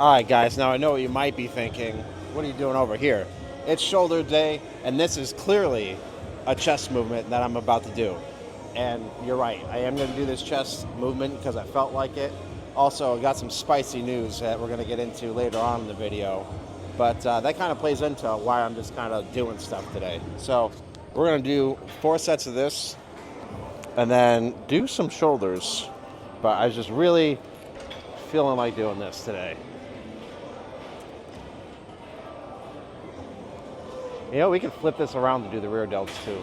All right, guys, now I know what you might be thinking. What are you doing over here? It's shoulder day, and this is clearly a chest movement that I'm about to do. And you're right, I am going to do this chest movement because I felt like it. Also, I got some spicy news that we're going to get into later on in the video. But that kind of plays into why I'm just kind of doing stuff today. So we're going to do 4 sets of this and then do some shoulders. But I was just really feeling like doing this today. You know, we can flip this around to do the rear delts too.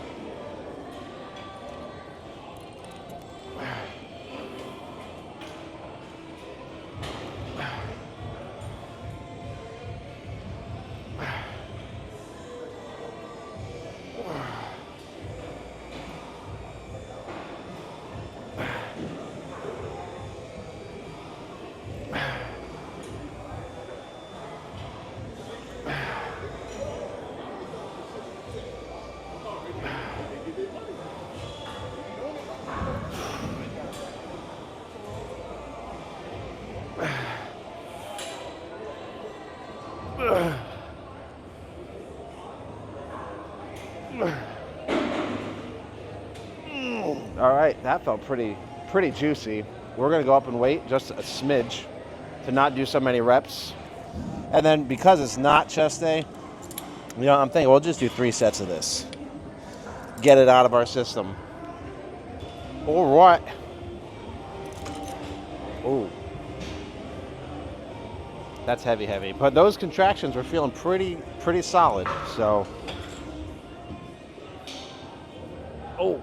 All right, that felt pretty juicy. We're gonna go up in weight just a smidge to not do so many reps. And then because it's not chest day, you know, I'm thinking we'll just do 3 sets of this. Get it out of our system. All right. Oh, that's heavy. But those contractions were feeling pretty solid. So, oh.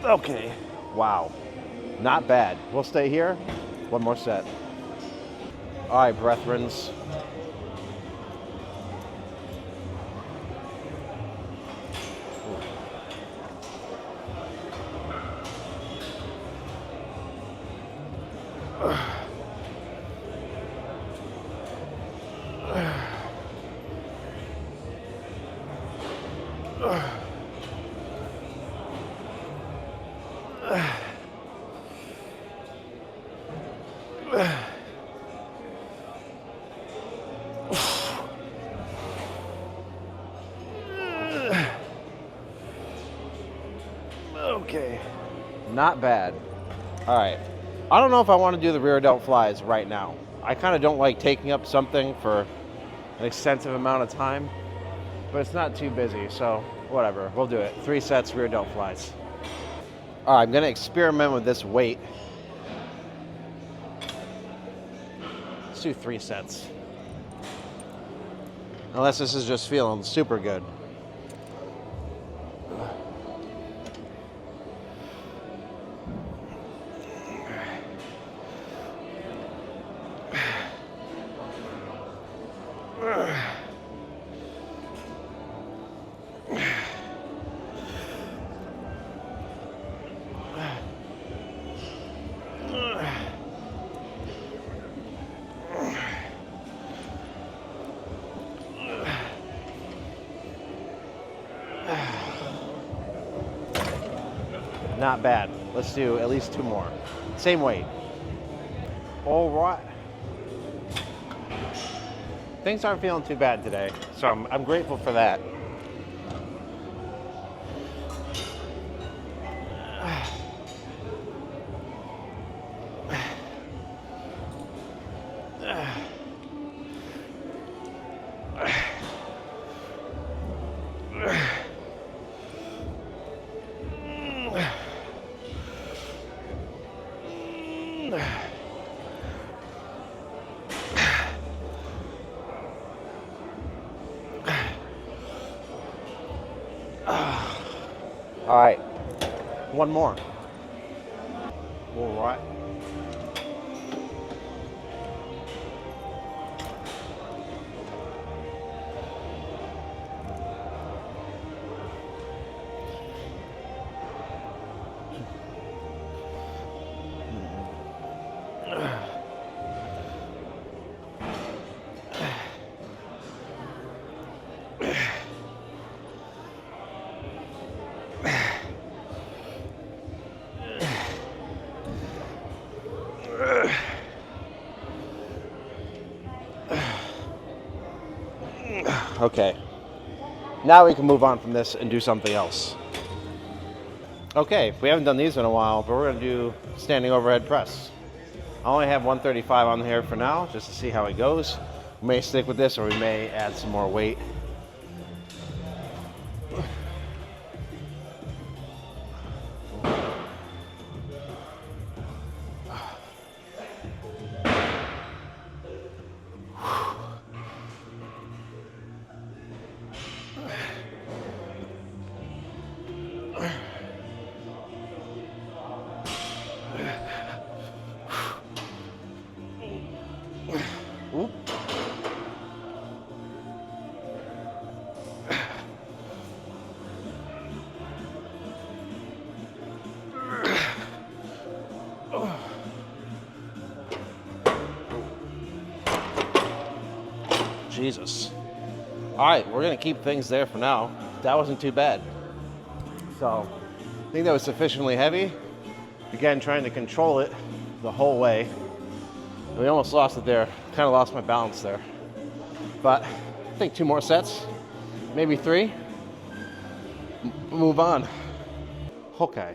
Okay, wow, not bad. We'll stay here. 1 more set. All right, brethrens. Okay, not bad. All right, I don't know if I want to do the rear delt flies right now. I kind of don't like taking up something for an extensive amount of time, but it's not too busy, so whatever, we'll do it. 3 sets rear delt flies. All right, I'm gonna experiment with this weight. Let's do 3 sets. Unless this is just feeling super good. Not bad. Let's do at least 2 more. Same weight. All right. Things aren't feeling too bad today, so I'm grateful for that. All right, 1 more. All right. Okay. Now we can move on from this and do something else. Okay, we haven't done these in a while, but we're going to do standing overhead press. I only have 135 on here for now, just to see how it goes. We may stick with this, or we may add some more weight. Oop. Jesus. All right, we're gonna keep things there for now. That wasn't too bad. So, I think that was sufficiently heavy. Again, trying to control it the whole way. We almost lost it there. Kind of lost my balance there. But I think 2 more sets, maybe 3. Move on. Okay.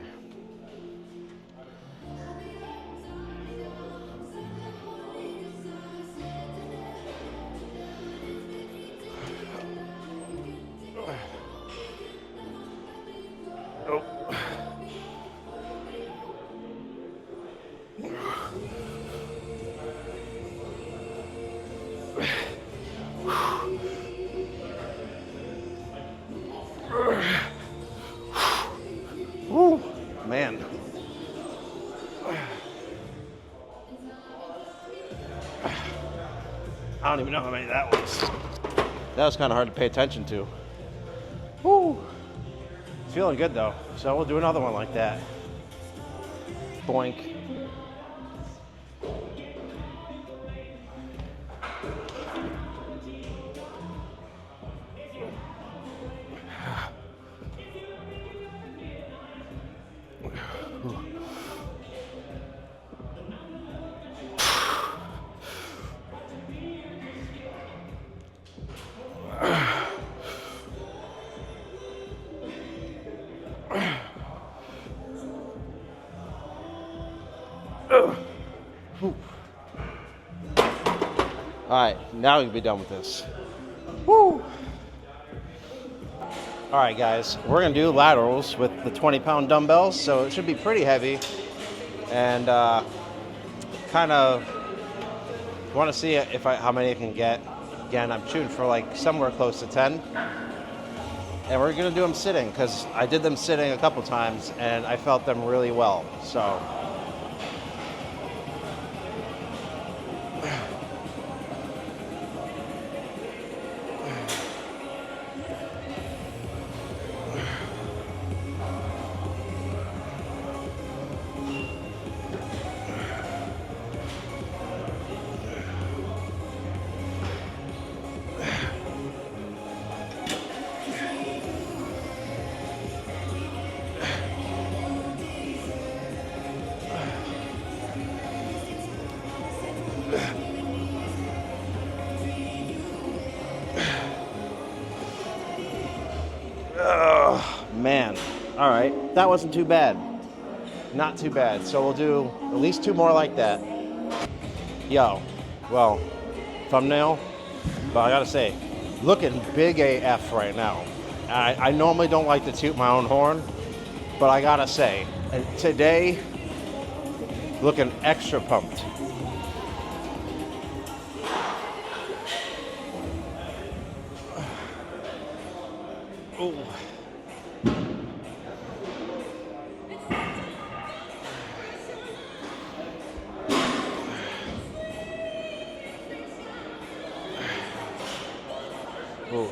Woo, man. I don't even know how many that was. That was kind of hard to pay attention to. Woo. It's feeling good though, so we'll do another one like that. Boink. All right, now we can be done with this. Woo! All right, guys, we're gonna do laterals with the 20-pound dumbbells, so it should be pretty heavy. And kind of want to see how many I can get. Again, I'm shooting for like somewhere close to 10. And we're gonna do them sitting because I did them sitting a couple times and I felt them really well. So. Man, all right, that wasn't too bad. Not too bad. So we'll do at least 2 more like that. Yo, well, thumbnail, but I gotta say, looking big AF right now. I normally don't like to toot my own horn, but I gotta say, today, looking extra pumped. Ooh. Ooh.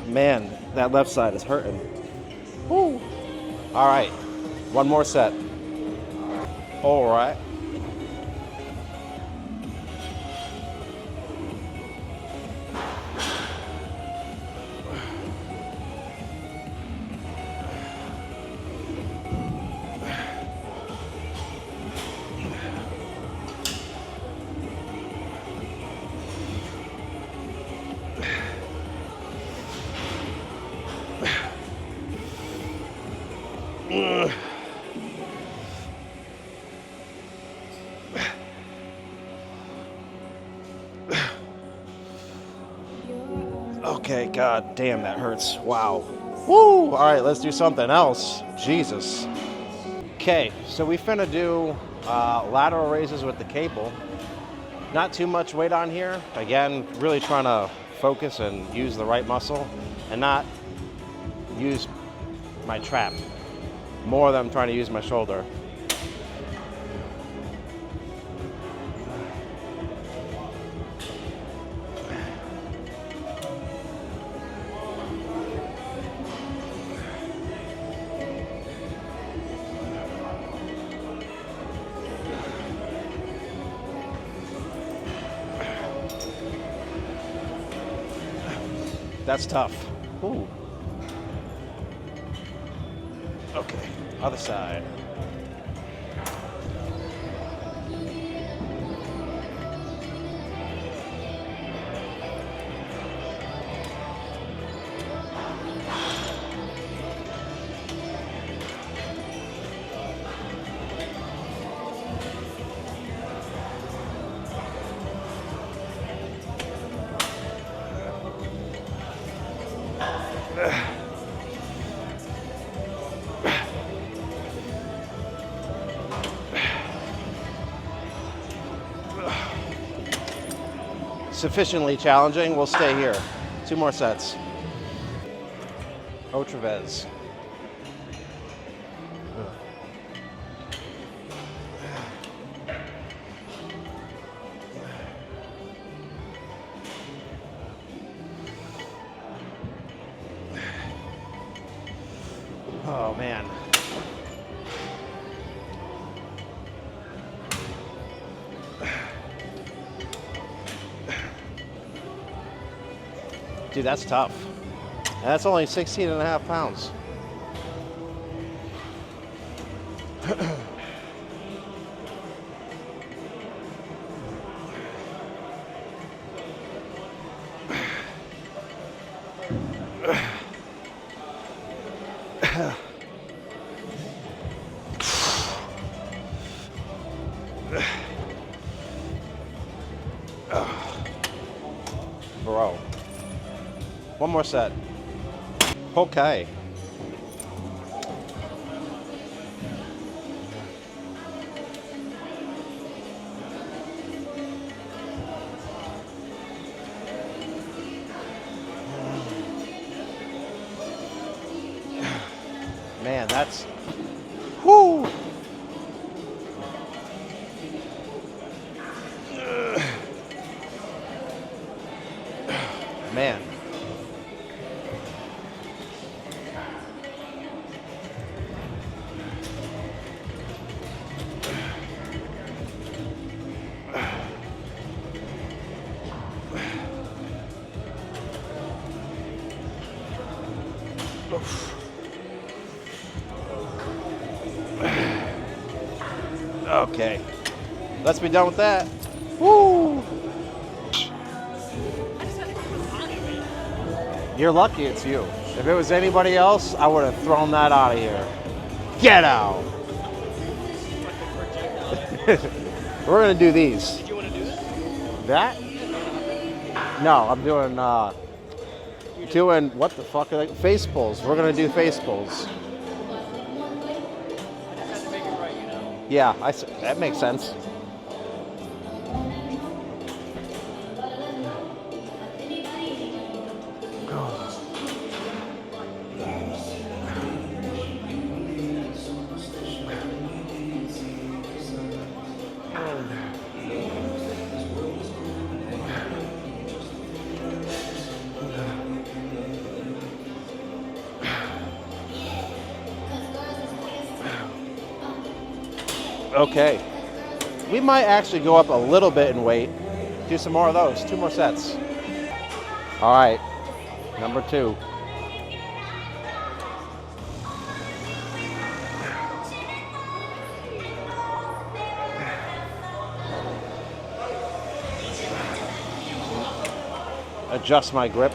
Man, that left side is hurting. Woo. All right, 1 more set. All right. Okay, god damn, that hurts. Wow. Woo! Alright, let's do something else. Jesus. Okay, so we finna do lateral raises with the cable. Not too much weight on here. Again, really trying to focus and use the right muscle and not use my trap more than I'm trying to use my shoulder. That's tough. Ooh. Okay, other side. Sufficiently challenging. We'll stay here. 2 more sets. Otravez. Oh man. Dude, that's tough. And that's only 16.5 pounds. Bro. One more set. Okay. Man, that's... Whoo! Man. Okay. Let's be done with that. Woo! You're lucky it's you. If it was anybody else, I would have thrown that out of here. Get out! We're gonna do these. Did you want to do this? That? No, I'm doing what the fuck are they? Face pulls. We're gonna do face pulls. I just had to make it right, you know? Yeah, that makes sense. Okay. We might actually go up a little bit in weight. Do some more of those. 2 more sets. All right. Number 2. Adjust my grip.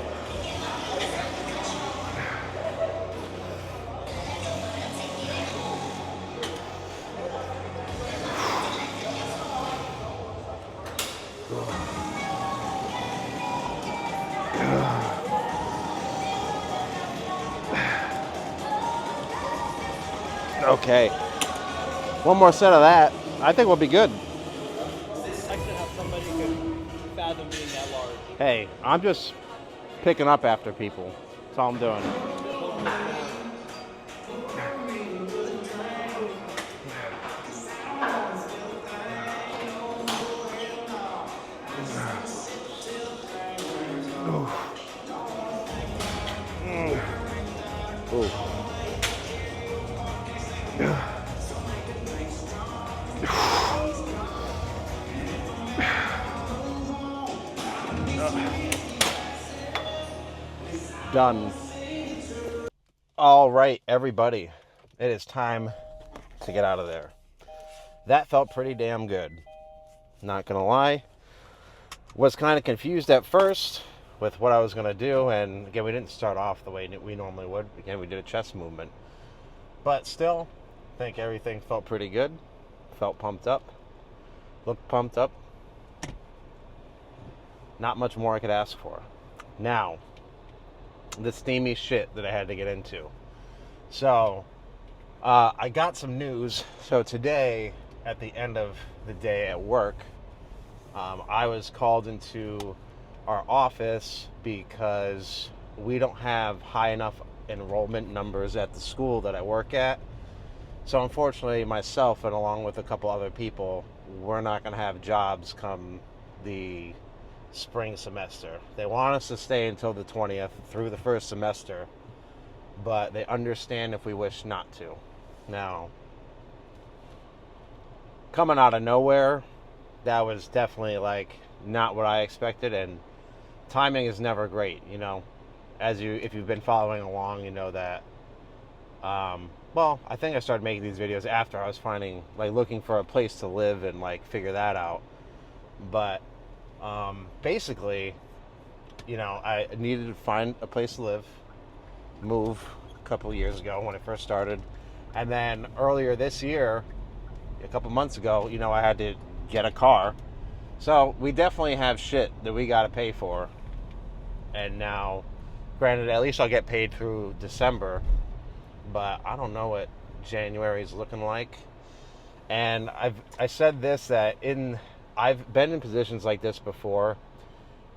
Okay. One more set of that. I think we'll be good. I said how somebody could fathom being that large. Hey, I'm just picking up after people. That's all I'm doing. Ooh. Done. All right, everybody. It is time to get out of there. That felt pretty damn good. Not gonna lie. Was kind of confused at first with what I was gonna do, and again, we didn't start off the way we normally would. Again, we did a chest movement. But still, I think everything felt pretty good. Felt pumped up. Looked pumped up. Not much more I could ask for. Now, the steamy shit that I had to get into. So, I got some news. So today, at the end of the day at work, I was called into our office because we don't have high enough enrollment numbers at the school that I work at. So unfortunately, myself and along with a couple other people, we're not going to have jobs come the spring semester. They want us to stay until the 20th through the first semester, but they understand if we wish not to. Now, coming out of nowhere, that was definitely like not what I expected, and timing is never great, you know. If you've been following along, you know that. Well, I think I started making these videos after I was looking for a place to live and figure that out. But basically, you know, I needed to find a place to live, move a couple of years ago when I first started, and then earlier this year, a couple months ago, you know, I had to get a car. So we definitely have shit that we got to pay for. And now, granted, at least I'll get paid through December, but I don't know what January is looking like. And I said this, that I've been in positions like this before,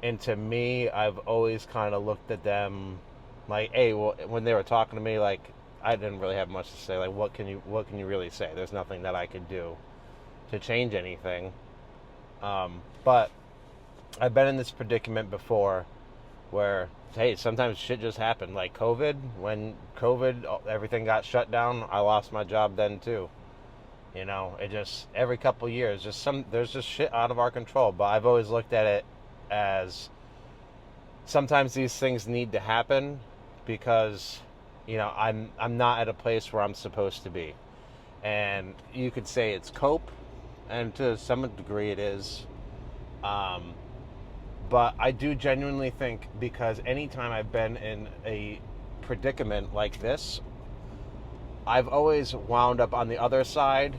and to me, I've always kind of looked at them like, hey, well, when they were talking to me, I didn't really have much to say. What can you really say? There's nothing that I could do to change anything. But I've been in this predicament before where, hey, sometimes shit just happened. Like COVID, when everything got shut down, I lost my job then too. You know, it just, every couple of years, there's just shit out of our control. But I've always looked at it as sometimes these things need to happen because, you know, I'm not at a place where I'm supposed to be. And you could say it's cope, and to some degree it is. But I do genuinely think, because anytime I've been in a predicament like this, I've always wound up on the other side,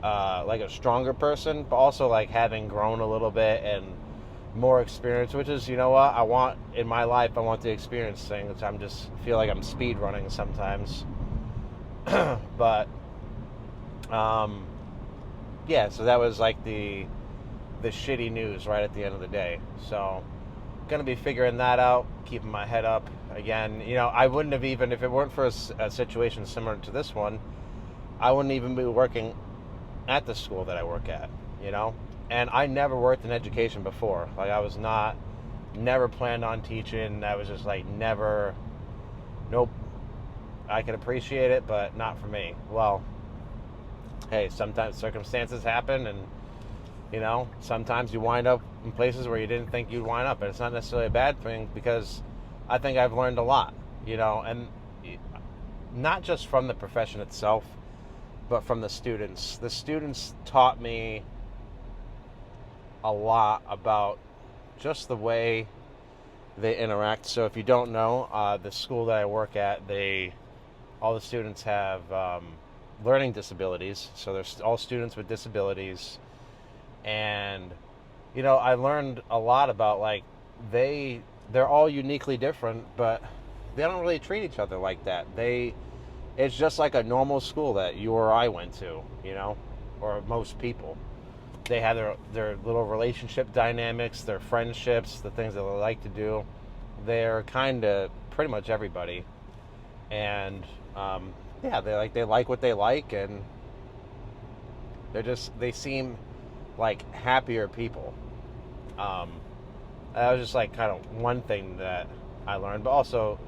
like a stronger person, but also having grown a little bit and more experience, which is, you know what, I want in my life. I want to experience things. Feel like I'm speed running sometimes. But, yeah, so that was the shitty news right at the end of the day. So, gonna be figuring that out, keeping my head up. Again, you know, I wouldn't have even, if it weren't for a situation similar to this one, I wouldn't even be working at the school that I work at, you know? And I never worked in education before. I was never planned on teaching. I was just never, nope. I can appreciate it, but not for me. Well, hey, sometimes circumstances happen, and, you know, sometimes you wind up in places where you didn't think you'd wind up, and it's not necessarily a bad thing, because I think I've learned a lot, you know, and not just from the profession itself, but from the students. The students taught me a lot about just the way they interact. So if you don't know, the school that I work at, all the students have learning disabilities. So there's all students with disabilities, and I learned a lot about like they're all uniquely different, but they don't really treat each other like that. It's just like a normal school that you or I went to, or most people. They have their little relationship dynamics, their friendships, the things that they like to do. They're kind of pretty much everybody, and yeah, they like what they like, and they seem like happier people. Um, that was just like kind of one thing that I learned, but also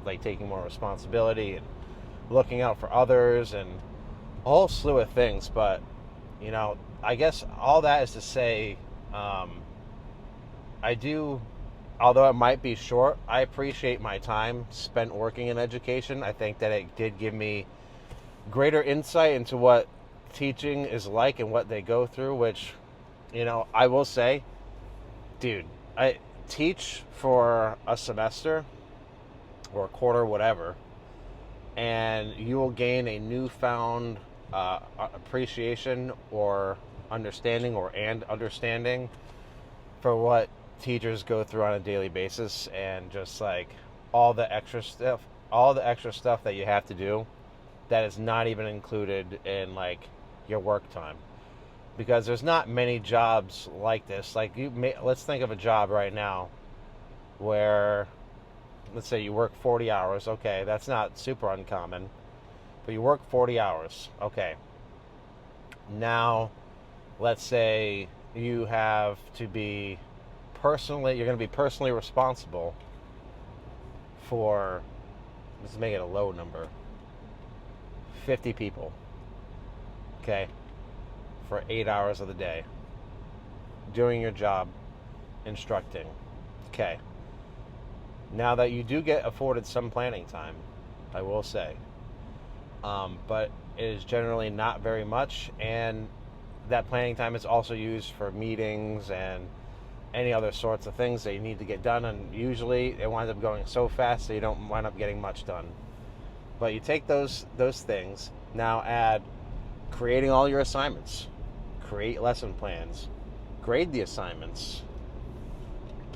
like taking more responsibility and looking out for others and a whole slew of things. But I guess all that is to say, I do, although it might be short, I appreciate my time spent working in education. I think that it did give me greater insight into what teaching is like and what they go through, which, I will say, dude, I teach for a semester or a quarter, whatever, and you will gain a newfound appreciation or understanding for what teachers go through on a daily basis, and just like all the extra stuff that you have to do that is not even included in like your work time, because there's not many jobs like this. Like let's think of a job right now where, let's say you work 40 hours. Okay, that's not super uncommon, but you work 40 hours. Okay, now let's say you have to be you're going to be personally responsible for, let's make it a low number, 50 people. Okay, for 8 hours of the day, doing your job, instructing. Okay, now that you do get afforded some planning time, I will say, but it is generally not very much, and that planning time is also used for meetings and any other sorts of things that you need to get done, and usually it winds up going so fast that you don't wind up getting much done. But you take those things, now add creating all your assignments, create lesson plans, grade the assignments.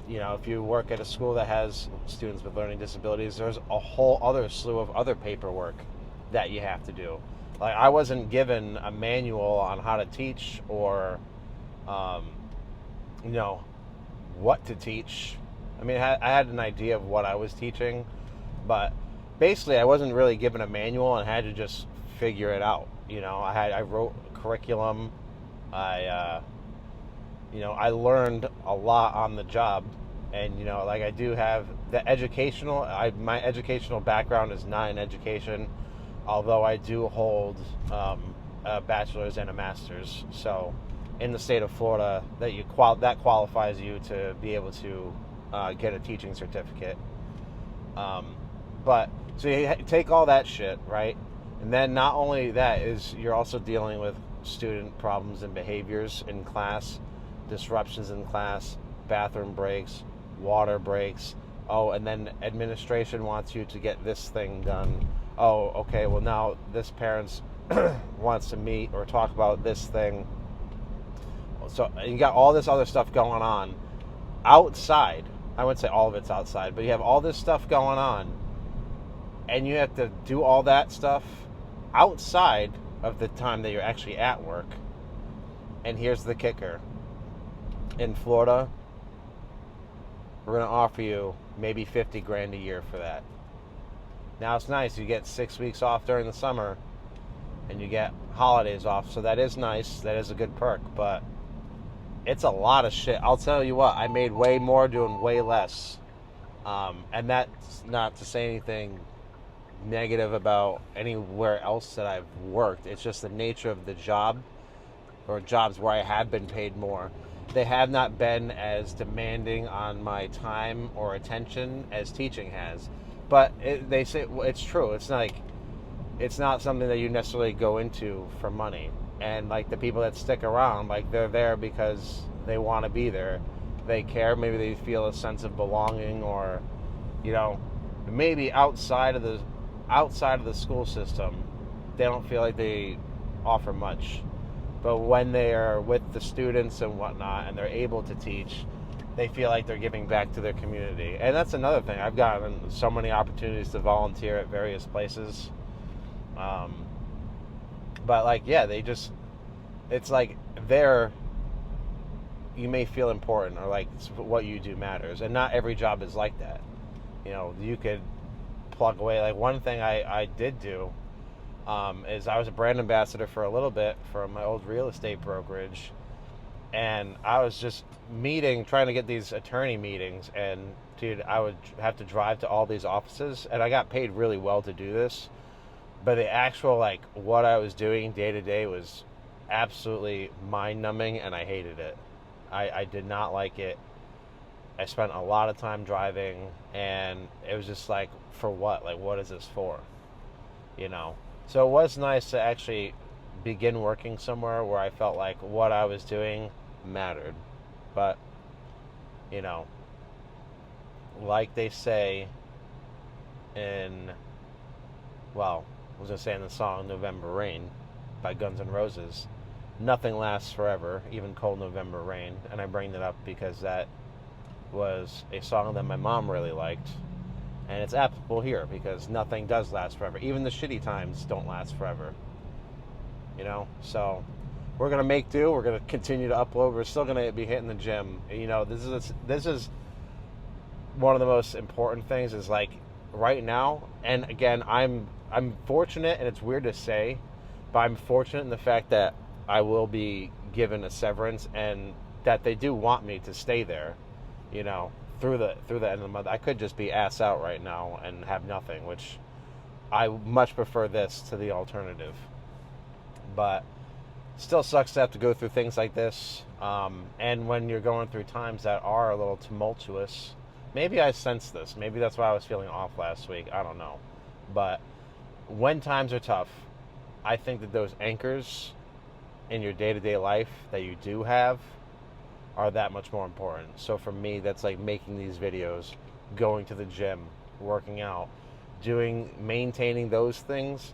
If you work at a school that has students with learning disabilities, there's a whole other slew of other paperwork that you have to do. Like, I wasn't given a manual on how to teach or, what to teach. I mean, I had an idea of what I was teaching, but basically I wasn't really given a manual and had to just figure it out. I wrote a curriculum. I learned a lot on the job, and like I do have the my educational background is not in education, although I do hold a bachelor's and a master's. So in the state of Florida, that qualifies you to be able to get a teaching certificate. But so you take all that shit, right? And then not only that is you're also dealing with student problems and behaviors in class, disruptions in class, bathroom breaks, water breaks. Oh, and then administration wants you to get this thing done. Oh, okay, well now this parent wants to meet or talk about this thing. So you got all this other stuff going on outside. I wouldn't say all of it's outside, but you have all this stuff going on, and you have to do all that stuff outside of the time that you're actually at work. And here's the kicker. In Florida, we're going to offer you maybe $50,000 a year for that. Now, it's nice. You get 6 weeks off during the summer, and you get holidays off, so that is nice. That is a good perk, but it's a lot of shit. I'll tell you what, I made way more doing way less. And that's not to say anything negative about anywhere else that I've worked. It's just the nature of the job, or jobs where I have been paid more. They have not been as demanding on my time or attention as teaching has. But they say it's true. It's not something that you necessarily go into for money. And like the people that stick around, like they're there because they want to be there. They care. Maybe they feel a sense of belonging, or maybe outside of the school system, they don't feel like they offer much. but when they are with the students and whatnot and they're able to teach, they feel like they're giving back to their community. And that's another thing. I've gotten so many opportunities to volunteer at various places. But like, yeah, it's like you may feel important, or like what you do matters. And not every job is like that. You could plug away. Like, one thing I did do is I was a brand ambassador for a little bit for my old real estate brokerage. And I was just trying to get these attorney meetings. And dude, I would have to drive to all these offices, and I got paid really well to do this. But the actual, like, what I was doing day to day was absolutely mind numbing, and I hated it. I did not like it. I spent a lot of time driving, and it was just like, for what? Like, what is this for? So it was nice to actually begin working somewhere where I felt like what I was doing mattered. But, like they say in, well, I was going to say in the song November Rain by Guns N' Roses, nothing lasts forever, even cold November rain. And I bring that up because that was a song that my mom really liked. And it's applicable here because nothing does last forever. Even the shitty times don't last forever. So we're going to make do. We're going to continue to upload. We're still going to be hitting the gym. This is one of the most important things is, like, right now. And again, I'm fortunate, and it's weird to say, but I'm fortunate in the fact that I will be given a severance, and that they do want me to stay there, through the end of the month. I could just be ass out right now and have nothing, which I much prefer this to the alternative. But still sucks to have to go through things like this. And when you're going through times that are a little tumultuous, maybe I sense this. Maybe that's why I was feeling off last week. I don't know. But when times are tough, I think that those anchors in your day-to-day life that you do have are that much more important. So for me, that's like making these videos, going to the gym, working out, maintaining those things.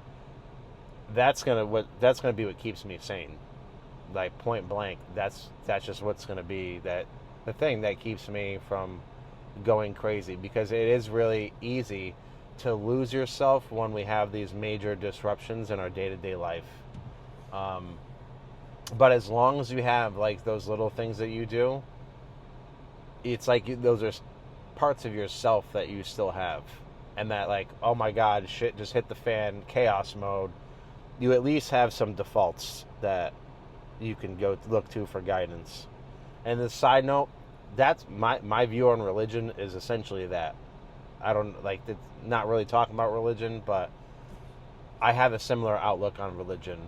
That's gonna be what keeps me sane. Like, point blank, that's just what's gonna be the thing that keeps me from going crazy, because it is really easy to lose yourself when we have these major disruptions in our day-to-day life. But as long as you have, like, those little things that you do, it's like those are parts of yourself that you still have. And that, like, oh my God, shit just hit the fan, chaos mode. You at least have some defaults that you can go look to for guidance. And the side note, that's my view on religion is essentially that. I don't, like, it's not really talking about religion, but I have a similar outlook on religion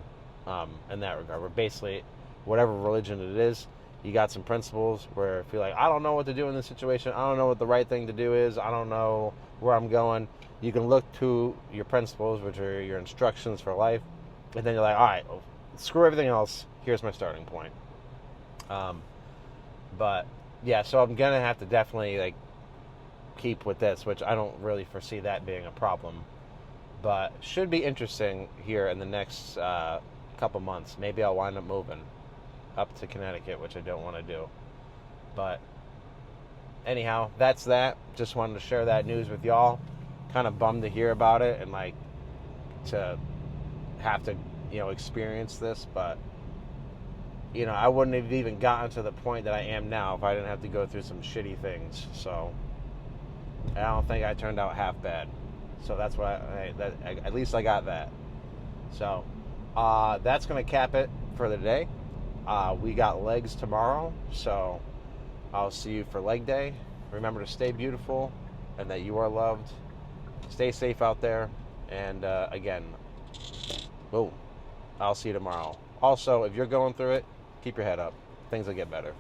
in that regard. Where basically, whatever religion it is, you got some principles where if you're like, I don't know what to do in this situation, I don't know what the right thing to do is, I don't know where I'm going, you can look to your principles, which are your instructions for life, and then you're like, all right, well, screw everything else, here's my starting point. But yeah, so I'm gonna have to definitely, like, keep with this, which I don't really foresee that being a problem, but should be interesting here in the next couple months. Maybe I'll wind up moving up to Connecticut, which I don't want to do. But anyhow, that's that. Just wanted to share that news with y'all. Kind of bummed to hear about it and, like, to have to, experience this, but I wouldn't have even gotten to the point that I am now if I didn't have to go through some shitty things. So I don't think I turned out half bad. So that's why at least I got that. So that's going to cap it for the day. We got legs tomorrow, so I'll see you for leg day. Remember to stay beautiful and that you are loved. Stay safe out there. And again, boom, I'll see you tomorrow. Also, if you're going through it, keep your head up. Things will get better.